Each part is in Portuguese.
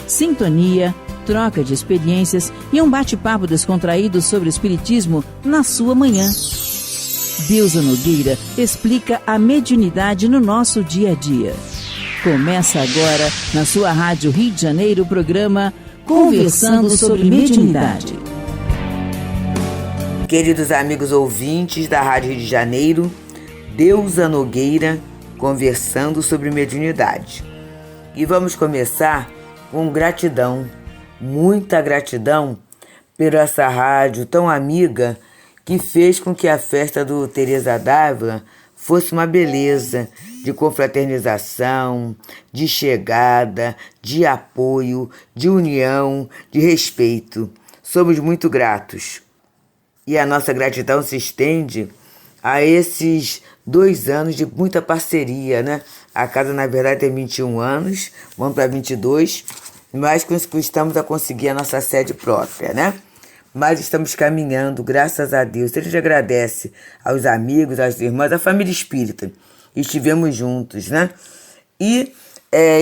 sintonia, troca de experiências e um bate-papo descontraído sobre o espiritismo na sua manhã. Deusa Nogueira explica a mediunidade no nosso dia a dia. Começa agora, na sua Rádio Rio de Janeiro, o programa Conversando sobre Mediunidade. Queridos amigos ouvintes da Rádio Rio de Janeiro, Deusa Nogueira conversando sobre mediunidade. E vamos começar com gratidão, muita gratidão por essa rádio tão amiga que fez com que a festa do Teresa d'Ávila fosse uma beleza de confraternização, de chegada, de apoio, de união, de respeito. Somos muito gratos. E a nossa gratidão se estende a esses 2 anos de muita parceria, né? A casa, na verdade, tem 21 anos, vamos para 22, mas estamos a conseguir a nossa sede própria, né? Mas estamos caminhando, graças a Deus. A gente agradece aos amigos, às irmãs, à família espírita. Estivemos juntos, né? E,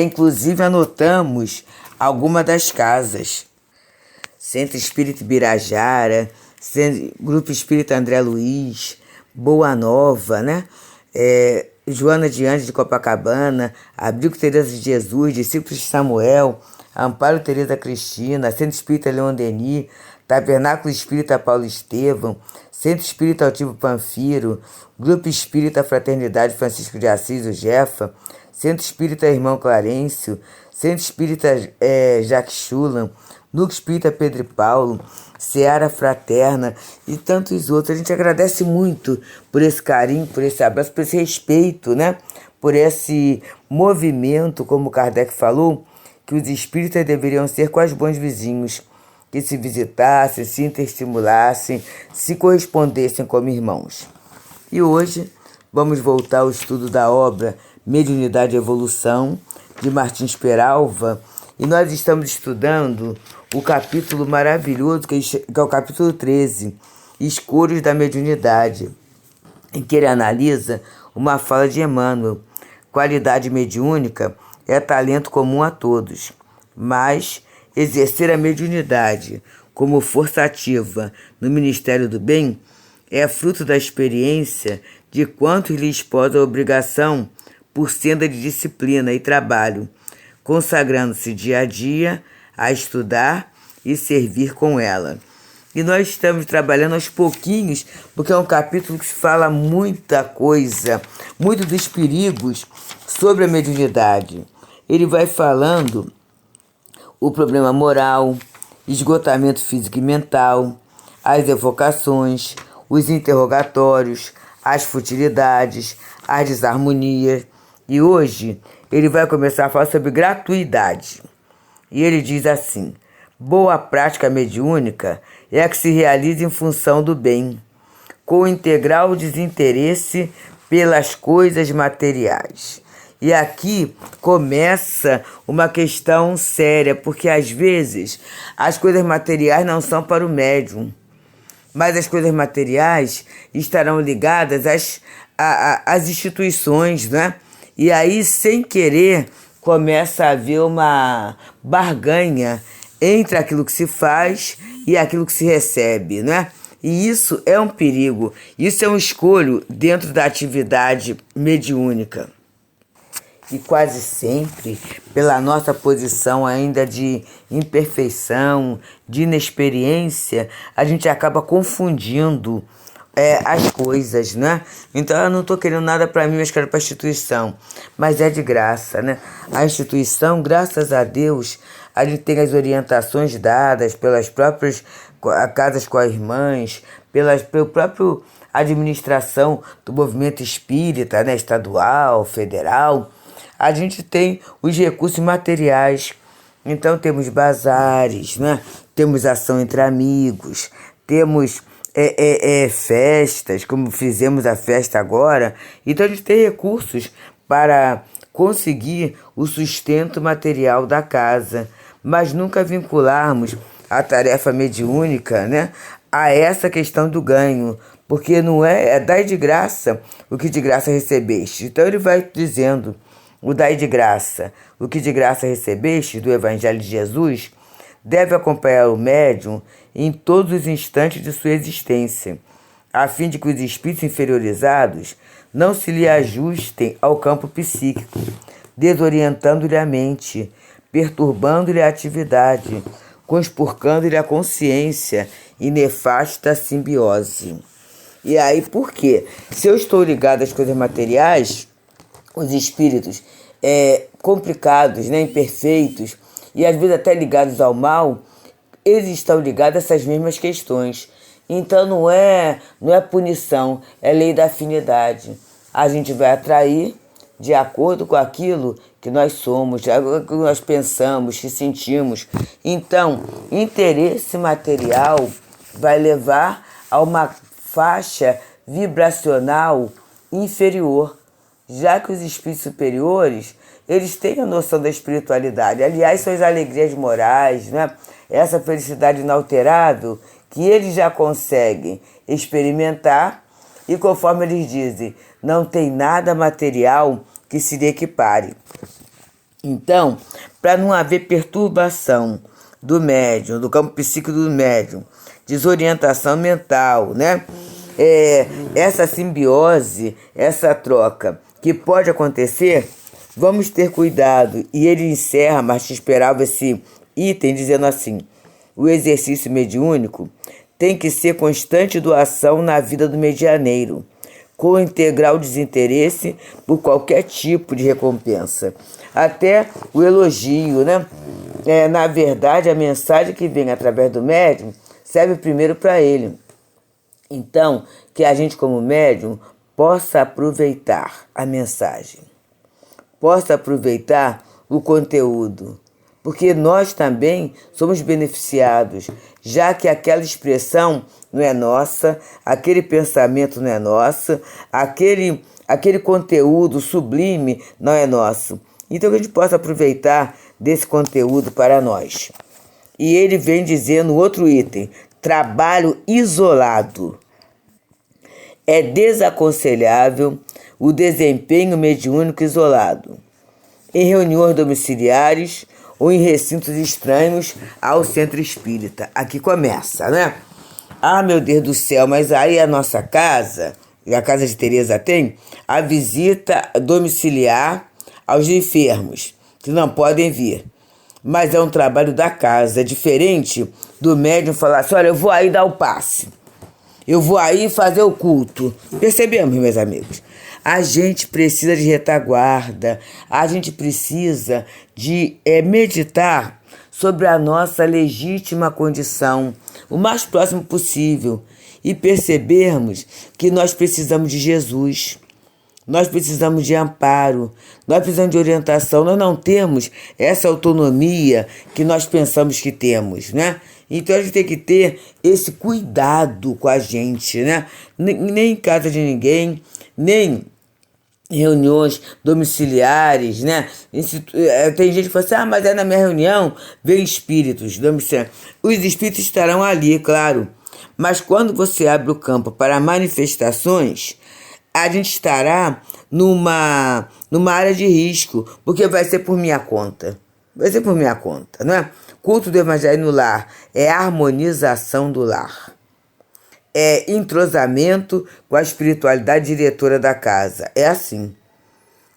inclusive, anotamos algumas das casas. Centro Espírita Ibirajara, Grupo Espírita André Luiz, Boa Nova, né? Joana de Anjos de Copacabana, Abrigo Teresa de Jesus, Discípulos de Samuel, Amparo Teresa Cristina, Centro Espírita Leon Denis, Tabernáculo Espírita Paulo Estevão, Centro Espírita Altivo Panfiro, Grupo Espírita Fraternidade Francisco de Assis, o Jefa, Centro Espírita Irmão Clarencio, Centro Espírita Jacques Schulam, Núcleo Espírita Pedro e Paulo, Seara Fraterna e tantos outros. A gente agradece muito por esse carinho, por esse abraço, por esse respeito, né? Por esse movimento, como Kardec falou, que os espíritas deveriam ser quais bons vizinhos, que se visitassem, se interestimulassem, se correspondessem como irmãos. E hoje vamos voltar ao estudo da obra Mediunidade e Evolução, de Martins Peralva, e nós estamos estudando o capítulo maravilhoso, que é o capítulo 13, Escolhos da Mediunidade, em que ele analisa uma fala de Emmanuel. Qualidade mediúnica é talento comum a todos, mas exercer a mediunidade como força ativa no Ministério do Bem é fruto da experiência de quantos lhes pôs a obrigação por senda de disciplina e trabalho, consagrando-se dia a dia a estudar e servir com ela. E nós estamos trabalhando aos pouquinhos, porque é um capítulo que se fala muita coisa, muito dos perigos sobre a mediunidade. Ele vai falando o problema moral, esgotamento físico e mental, as evocações, os interrogatórios, as futilidades, as desarmonias. E hoje ele vai começar a falar sobre gratuidade. E ele diz assim: boa prática mediúnica é a que se realiza em função do bem, com integral desinteresse pelas coisas materiais. E aqui começa uma questão séria, porque às vezes as coisas materiais não são para o médium, mas as coisas materiais estarão ligadas às instituições, né? E aí, sem querer, começa a haver uma barganha entre aquilo que se faz e aquilo que se recebe, né? E isso é um perigo, isso é um escolho dentro da atividade mediúnica. E quase sempre, pela nossa posição ainda de imperfeição, de inexperiência, a gente acaba confundindo as coisas, né? Então eu não estou querendo nada para mim, mas quero para a instituição. Mas é de graça, né? A instituição, graças a Deus, a gente tem as orientações dadas pelas próprias casas com as irmãs, pela própria administração do movimento espírita, né? Estadual, federal. A gente tem os recursos materiais. Então temos bazares, né? Temos ação entre amigos, temos festas, como fizemos a festa agora. Então a gente tem recursos para conseguir o sustento material da casa, mas nunca vincularmos a tarefa mediúnica, né, a essa questão do ganho, porque não é dai de graça o que de graça recebeste. Então ele vai dizendo o dai de graça, o que de graça recebeste do Evangelho de Jesus, deve acompanhar o médium em todos os instantes de sua existência, a fim de que os espíritos inferiorizados não se lhe ajustem ao campo psíquico, desorientando-lhe a mente, perturbando-lhe a atividade, conspurcando-lhe a consciência e nefasta simbiose. E aí, por quê? Se eu estou ligado às coisas materiais, os espíritos complicados, né, imperfeitos, e às vezes até ligados ao mal, eles estão ligados a essas mesmas questões. Então não é punição, é lei da afinidade. A gente vai atrair de acordo com aquilo que nós somos, que nós pensamos, que sentimos. Então, interesse material vai levar a uma faixa vibracional inferior, já que os espíritos superiores, eles têm a noção da espiritualidade. Aliás, são as alegrias morais, né? Essa felicidade inalterável que eles já conseguem experimentar e, conforme eles dizem, não tem nada material que se lhe equipare. Então, para não haver perturbação do médium, do campo psíquico do médium, desorientação mental, né? Essa simbiose, essa troca que pode acontecer, vamos ter cuidado. E ele encerra, mas te esperava esse item dizendo assim: o exercício mediúnico tem que ser constante doação na vida do medianeiro, com integral desinteresse por qualquer tipo de recompensa. Até o elogio, né? Na verdade, a mensagem que vem através do médium serve primeiro para ele. Então, que a gente como médium possa aproveitar a mensagem, possa aproveitar o conteúdo, porque nós também somos beneficiados, já que aquela expressão não é nossa, aquele pensamento não é nosso, aquele conteúdo sublime não é nosso. Então, que a gente possa aproveitar desse conteúdo para nós. E ele vem dizendo outro item: trabalho isolado. É desaconselhável o desempenho mediúnico isolado, em reuniões domiciliares ou em recintos estranhos ao centro espírita. Aqui começa, né? Ah, meu Deus do céu, mas aí a nossa casa, e a casa de Teresa tem, a visita domiciliar aos enfermos, que não podem vir. Mas é um trabalho da casa, é diferente do médium falar assim: olha, eu vou aí dar o passe, eu vou aí fazer o culto. Percebemos, meus amigos? A gente precisa de retaguarda, a gente precisa de meditar sobre a nossa legítima condição, o mais próximo possível, e percebermos que nós precisamos de Jesus, nós precisamos de amparo, nós precisamos de orientação. Nós não temos essa autonomia que nós pensamos que temos, né? Então a gente tem que ter esse cuidado com a gente, né? Nem em casa de ninguém, nem reuniões domiciliares, né? Tem gente que fala assim: mas na minha reunião vem espíritos domiciliares. Os espíritos estarão ali, claro, mas quando você abre o campo para manifestações, a gente estará numa área de risco, porque vai ser por minha conta. Vai ser por minha conta, não é? Culto do Evangelho no lar é harmonização do lar. É entrosamento com a espiritualidade diretora da casa. É assim.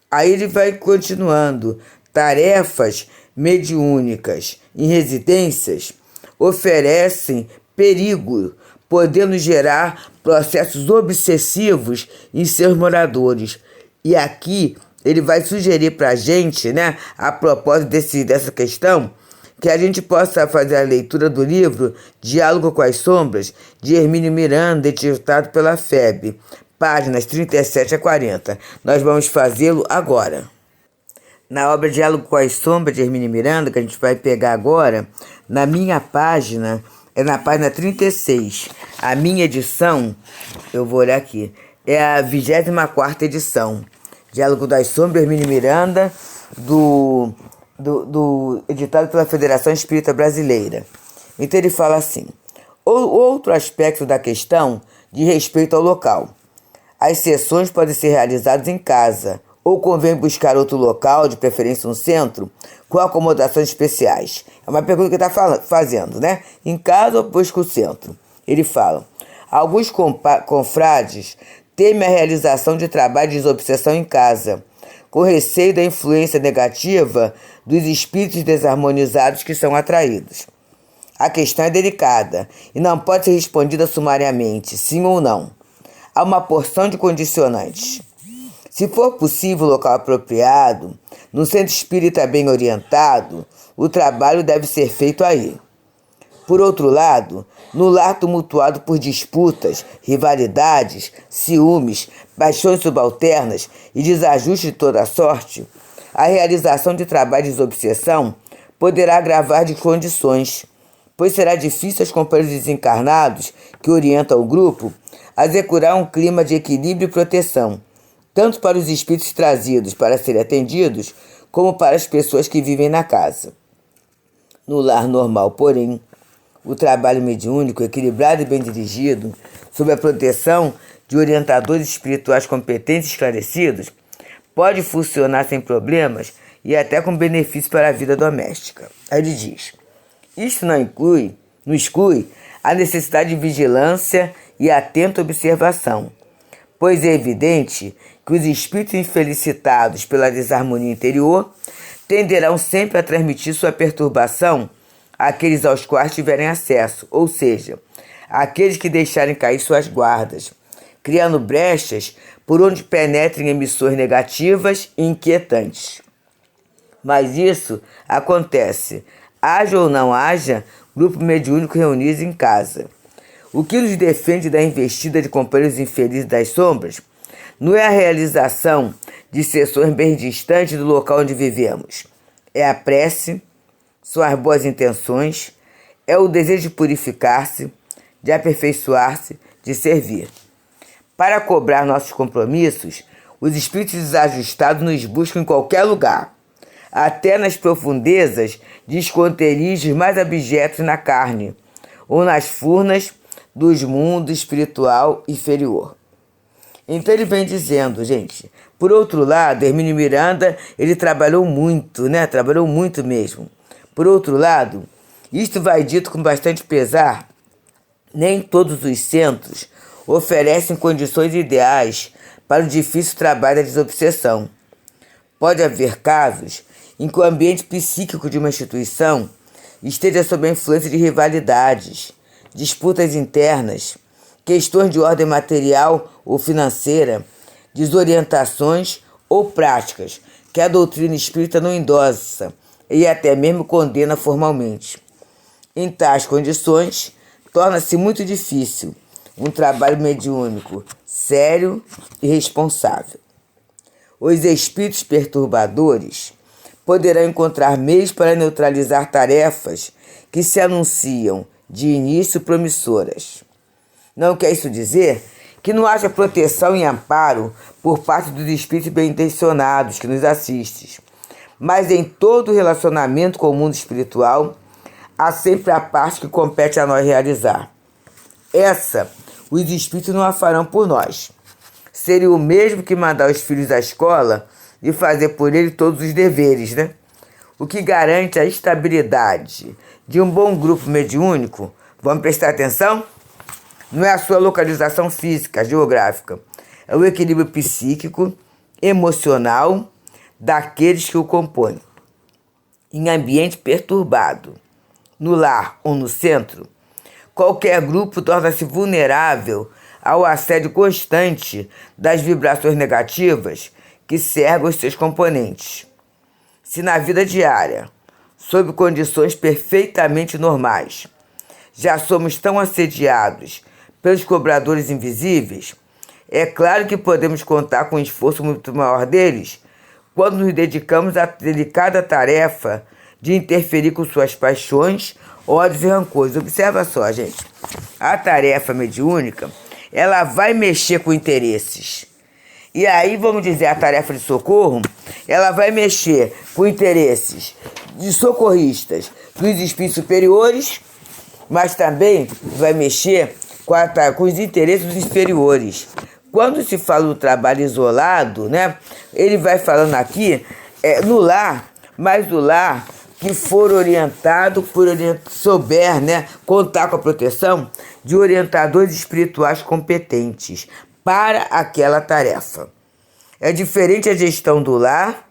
Aí ele vai continuando. Tarefas mediúnicas em residências oferecem perigo, podendo gerar processos obsessivos em seus moradores. E aqui ele vai sugerir para a gente, né, a propósito dessa questão, que a gente possa fazer a leitura do livro Diálogo com as Sombras, de Hermínio Miranda, editado pela FEB, páginas 37 a 40. Nós vamos fazê-lo agora. Na obra Diálogo com as Sombras, de Hermínio Miranda, que a gente vai pegar agora, na minha página, é na página 36. A minha edição, eu vou olhar aqui, é a 24ª edição. Diálogo das Sombras, Hermínio Miranda, editado pela Federação Espírita Brasileira. Então ele fala assim: outro aspecto da questão diz respeito ao local. As sessões podem ser realizadas em casa Ou convém buscar outro local, de preferência um centro, com acomodações especiais? É uma pergunta que ele está fazendo, né? Em casa ou busca o centro? Ele fala: alguns confrades temem a realização de trabalho de desobsessão em casa, com receio da influência negativa dos espíritos desarmonizados que são atraídos. A questão é delicada e não pode ser respondida sumariamente, sim ou não. Há uma porção de condicionantes. Se for possível o local apropriado, num centro espírita bem orientado, o trabalho deve ser feito aí. Por outro lado, no lar tumultuado por disputas, rivalidades, ciúmes, paixões subalternas e desajustes de toda sorte, a realização de trabalho de desobsessão poderá agravar de condições, pois será difícil aos companheiros desencarnados que orientam o grupo assegurar um clima de equilíbrio e proteção, tanto para os espíritos trazidos para serem atendidos, como para as pessoas que vivem na casa. No lar normal, porém, o trabalho mediúnico, equilibrado e bem dirigido, sob a proteção de orientadores espirituais competentes e esclarecidos, pode funcionar sem problemas e até com benefício para a vida doméstica. Aí ele diz: isto não exclui a necessidade de vigilância e atenta observação, pois é evidente que os espíritos infelicitados pela desarmonia interior tenderão sempre a transmitir sua perturbação àqueles aos quais tiverem acesso, ou seja, àqueles que deixarem cair suas guardas, criando brechas por onde penetrem emissões negativas e inquietantes. Mas isso acontece, haja ou não haja grupo mediúnico reunido em casa. O que nos defende da investida de companheiros infelizes das sombras não é a realização de sessões bem distantes do local onde vivemos. É a prece, são as boas intenções, é o desejo de purificar-se, de aperfeiçoar-se, de servir. Para cobrar nossos compromissos, os espíritos desajustados nos buscam em qualquer lugar, até nas profundezas de esconderijos mais abjetos na carne, ou nas furnas dos mundos espiritual inferior. Então ele vem dizendo, gente, por outro lado, Hermínio Miranda, ele trabalhou muito, né? Trabalhou muito mesmo. Por outro lado, isto vai dito com bastante pesar, nem todos os centros oferecem condições ideais para o difícil trabalho da desobsessão. Pode haver casos em que o ambiente psíquico de uma instituição esteja sob a influência de rivalidades, disputas internas, questões de ordem material ou financeira, desorientações ou práticas que a doutrina espírita não endossa e até mesmo condena formalmente. Em tais condições, torna-se muito difícil um trabalho mediúnico sério e responsável. Os espíritos perturbadores poderão encontrar meios para neutralizar tarefas que se anunciam de início promissoras. Não quer isso dizer que não haja proteção e amparo por parte dos espíritos bem-intencionados que nos assistem, mas em todo relacionamento com o mundo espiritual há sempre a parte que compete a nós realizar. Essa, os espíritos não a farão por nós. Seria o mesmo que mandar os filhos à escola e fazer por ele todos os deveres, né? O que garante a estabilidade de um bom grupo mediúnico, vamos prestar atenção? Não é a sua localização física, geográfica. É o equilíbrio psíquico, emocional daqueles que o compõem. Em ambiente perturbado, no lar ou no centro, qualquer grupo torna-se vulnerável ao assédio constante das vibrações negativas que cercam os seus componentes. Se na vida diária, sob condições perfeitamente normais, já somos tão assediados pelos cobradores invisíveis, é claro que podemos contar com um esforço muito maior deles quando nos dedicamos à delicada tarefa de interferir com suas paixões, ódios e rancores. Observa só, gente. A tarefa mediúnica, ela vai mexer com interesses. E aí, vamos dizer, a tarefa de socorro, ela vai mexer com interesses de socorristas dos espíritos superiores, mas também vai mexer com os interesses dos inferiores, Quando se fala do trabalho isolado, né, ele vai falando aqui no lar, mas do lar que for orientado, souber, né, contar com a proteção de orientadores espirituais competentes para aquela tarefa. É diferente a gestão do lar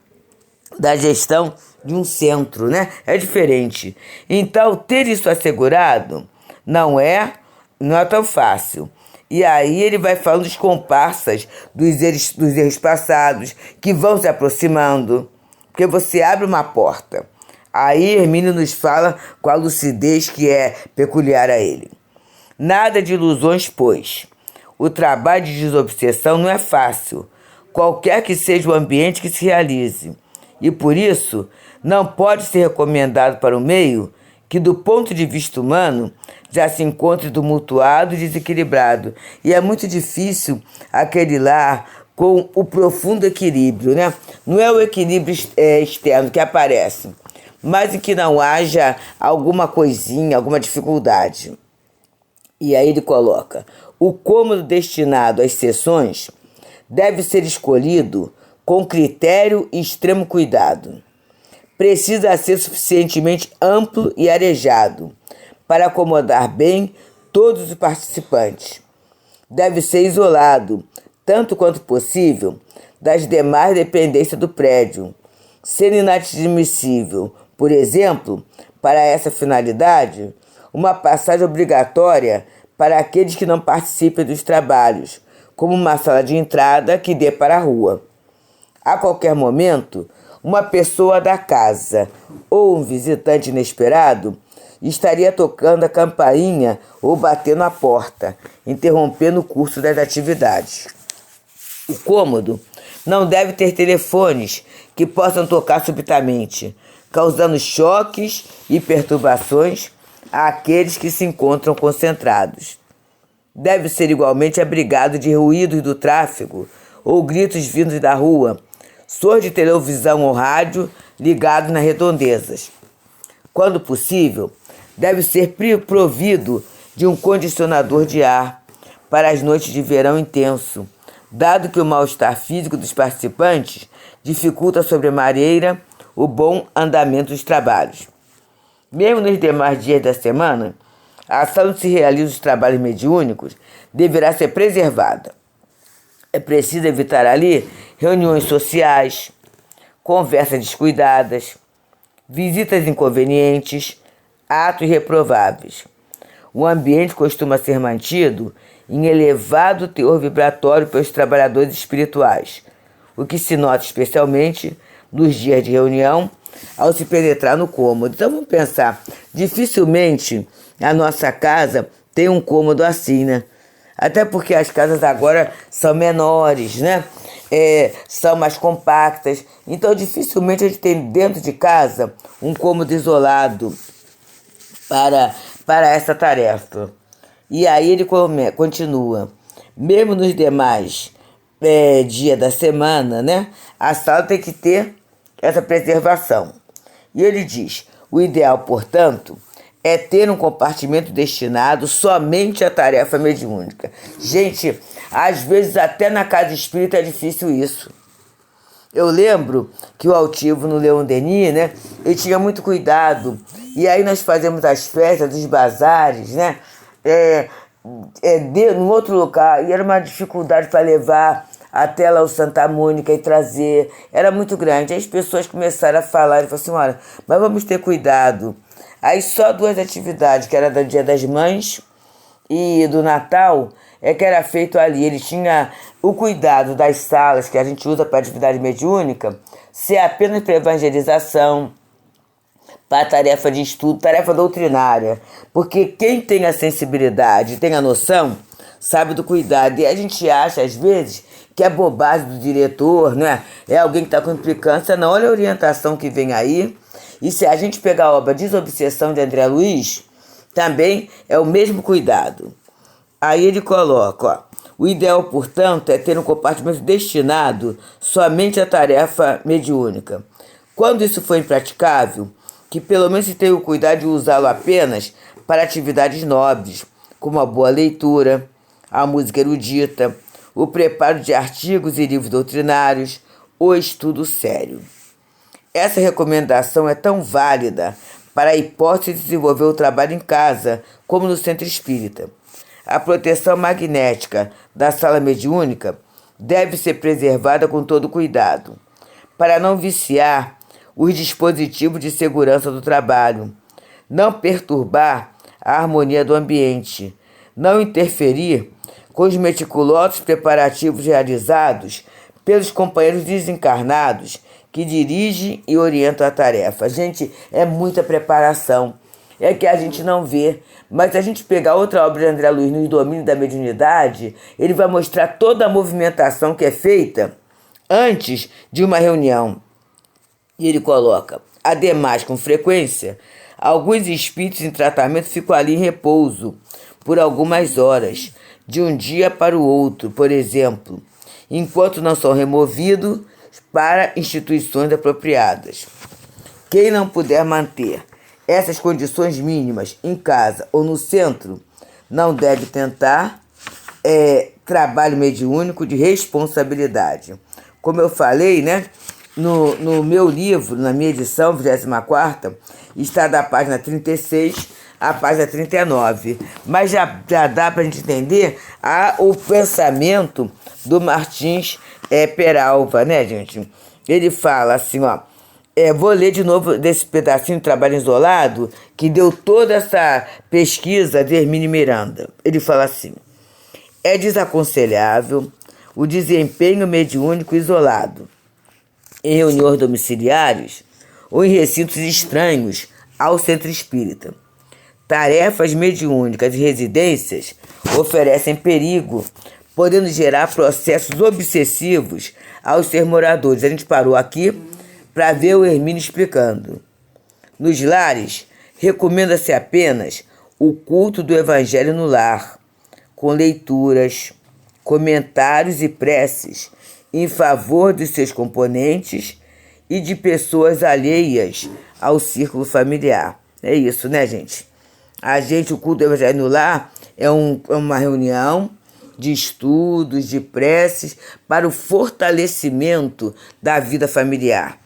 da gestão de um centro, né? É diferente. Então, ter isso assegurado não é tão fácil. E aí ele vai falando dos comparsas, dos erros passados, que vão se aproximando. Porque você abre uma porta. Aí Hermínio nos fala com a lucidez que é peculiar a ele. Nada de ilusões, pois. O trabalho de desobsessão não é fácil, qualquer que seja o ambiente que se realize. E por isso, não pode ser recomendado para o meio que, do ponto de vista humano, já se encontre tumultuado e desequilibrado. E é muito difícil aquele lar com o profundo equilíbrio, né? Não é o equilíbrio externo que aparece, mas em que não haja alguma coisinha, alguma dificuldade. E aí ele coloca: o cômodo destinado às sessões deve ser escolhido com critério e extremo cuidado. Precisa ser suficientemente amplo e arejado para acomodar bem todos os participantes. Deve ser isolado, tanto quanto possível, das demais dependências do prédio, sendo inadmissível, por exemplo, para essa finalidade, uma passagem obrigatória para aqueles que não participem dos trabalhos, como uma sala de entrada que dê para a rua. A qualquer momento, uma pessoa da casa ou um visitante inesperado estaria tocando a campainha ou batendo a porta, interrompendo o curso das atividades. O cômodo não deve ter telefones que possam tocar subitamente, causando choques e perturbações àqueles que se encontram concentrados. Deve ser igualmente abrigado de ruídos do tráfego ou gritos vindos da rua, sons de televisão ou rádio ligados nas redondezas. Quando possível, deve ser provido de um condicionador de ar para as noites de verão intenso, dado que o mal-estar físico dos participantes dificulta sobremaneira o bom andamento dos trabalhos. Mesmo nos demais dias da semana, a sala onde se realizam os trabalhos mediúnicos deverá ser preservada. É preciso evitar ali reuniões sociais, conversas descuidadas, visitas inconvenientes, atos reprováveis. O ambiente costuma ser mantido em elevado teor vibratório pelos trabalhadores espirituais, o que se nota especialmente nos dias de reunião ao se penetrar no cômodo. Então vamos pensar, dificilmente a nossa casa tem um cômodo assim, né? Até porque as casas agora são menores, né? São mais compactas. Então dificilmente a gente tem dentro de casa um cômodo isolado para essa tarefa. E aí ele continua: mesmo nos demais dias da semana, né, a sala tem que ter essa preservação. E ele diz: o ideal, portanto, é ter um compartimento destinado somente à tarefa mediúnica. Gente, às vezes até na casa espírita é difícil isso. Eu lembro que o altivo no Leon Denis, né, ele tinha muito cuidado. E aí nós fazemos as festas, os bazares, né, num outro lugar. E era uma dificuldade para levar até lá o Santa Mônica e trazer. Era muito grande. Aí as pessoas começaram a falar e falaram assim: olha, mas vamos ter cuidado. Aí só 2 atividades, que era do Dia das Mães e do Natal, que era feito ali. Ele tinha o cuidado das salas que a gente usa para atividade mediúnica ser apenas para evangelização, para tarefa de estudo, tarefa doutrinária. Porque quem tem a sensibilidade, tem a noção, sabe do cuidado. E a gente acha, às vezes, que é bobagem do diretor, né? É alguém que está com implicância. Não, olha a orientação que vem aí. E se a gente pegar a obra Desobsessão de André Luiz, também é o mesmo cuidado. Aí ele coloca, ó: o ideal, portanto, é ter um compartimento destinado somente à tarefa mediúnica. Quando isso for impraticável, que pelo menos se tenha o cuidado de usá-lo apenas para atividades nobres, como a boa leitura, a música erudita, o preparo de artigos e livros doutrinários, o estudo sério. Essa recomendação é tão válida para a hipótese de desenvolver o trabalho em casa, como no centro espírita. A proteção magnética da sala mediúnica deve ser preservada com todo cuidado, para não viciar os dispositivos de segurança do trabalho, não perturbar a harmonia do ambiente, não interferir com os meticulosos preparativos realizados pelos companheiros desencarnados que dirigem e orientam a tarefa. Gente, é muita preparação. É que a gente não vê. Mas se a gente pegar outra obra de André Luiz no Domínio da Mediunidade, ele vai mostrar toda a movimentação que é feita antes de uma reunião. E ele coloca: ademais, com frequência, alguns espíritos em tratamento ficam ali em repouso por algumas horas, de um dia para o outro, por exemplo, enquanto não são removidos para instituições apropriadas. Quem não puder manter essas condições mínimas em casa ou no centro, não deve tentar trabalho mediúnico de responsabilidade. Como eu falei, né, no meu livro, na minha edição, 24ª, está da página 36 à página 39. Mas já dá para a gente entender o pensamento do Martins Peralva, né, gente? Ele fala assim, ó. Vou ler de novo desse pedacinho de Trabalho Isolado, que deu toda essa pesquisa de Hermínio Miranda. Ele fala assim: é desaconselhável o desempenho mediúnico isolado em reuniões domiciliares ou em recintos estranhos ao centro espírita. Tarefas mediúnicas e residências oferecem perigo, podendo gerar processos obsessivos aos seus moradores. A gente parou aqui para ver o Hermínio explicando. Nos lares, recomenda-se apenas o culto do Evangelho no lar, com leituras, comentários e preces em favor de seus componentes e de pessoas alheias ao círculo familiar. É isso, né, gente? O culto do Evangelho no lar é uma reunião de estudos, de preces para o fortalecimento da vida familiar.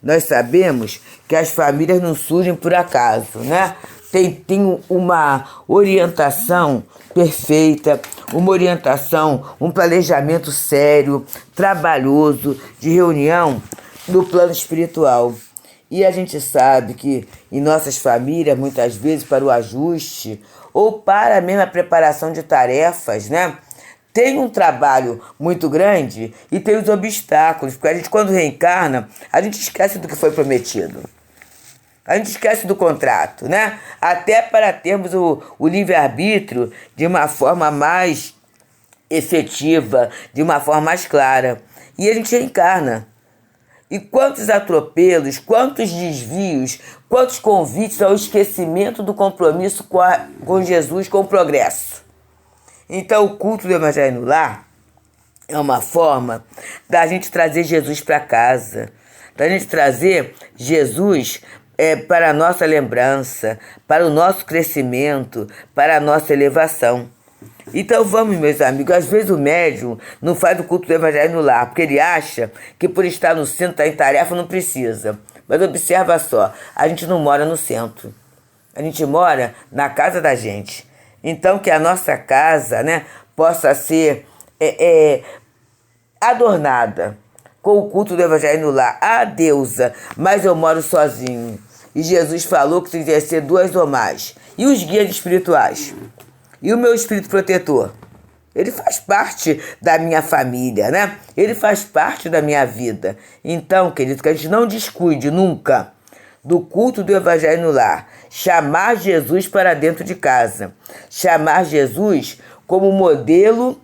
Nós sabemos que as famílias não surgem por acaso, né? Tem uma orientação perfeita, uma orientação, um planejamento sério, trabalhoso, de reunião no plano espiritual. E a gente sabe que em nossas famílias, muitas vezes, para o ajuste ou para a mesma preparação de tarefas, né? Tem um trabalho muito grande e tem os obstáculos, porque a gente, quando reencarna, a gente esquece do que foi prometido. A gente esquece do contrato, né? Até para termos o livre-arbítrio de uma forma mais efetiva, de uma forma mais clara. E a gente reencarna. E quantos atropelos, quantos desvios, quantos convites ao esquecimento do compromisso com Jesus, com o progresso. Então, o culto do Evangelho no lar é uma forma da gente trazer Jesus para casa, da gente trazer Jesus para a nossa lembrança, para o nosso crescimento, para a nossa elevação. Então vamos, meus amigos, às vezes o médium não faz o culto do Evangelho no lar, porque ele acha que por estar no centro, estar em tarefa, não precisa. Mas observa só, a gente não mora no centro, a gente mora na casa da gente. Então, que a nossa casa, né, possa ser adornada com o culto do Evangelho no lar. Ah, deusa, mas eu moro sozinho. E Jesus falou que devia ser 2 ou mais. E os guias espirituais? E o meu espírito protetor? Ele faz parte da minha família, né? Ele faz parte da minha vida. Então, querido, que a gente não descuide nunca do culto do Evangelho no lar. Chamar Jesus para dentro de casa. Chamar Jesus como modelo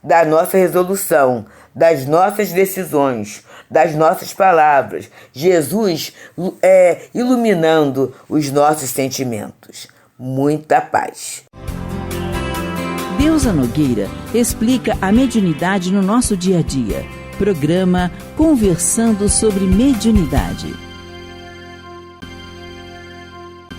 da nossa resolução, das nossas decisões, das nossas palavras. Jesus iluminando os nossos sentimentos. Muita paz. Deusa Nogueira explica a mediunidade no nosso dia a dia. Programa Conversando sobre Mediunidade.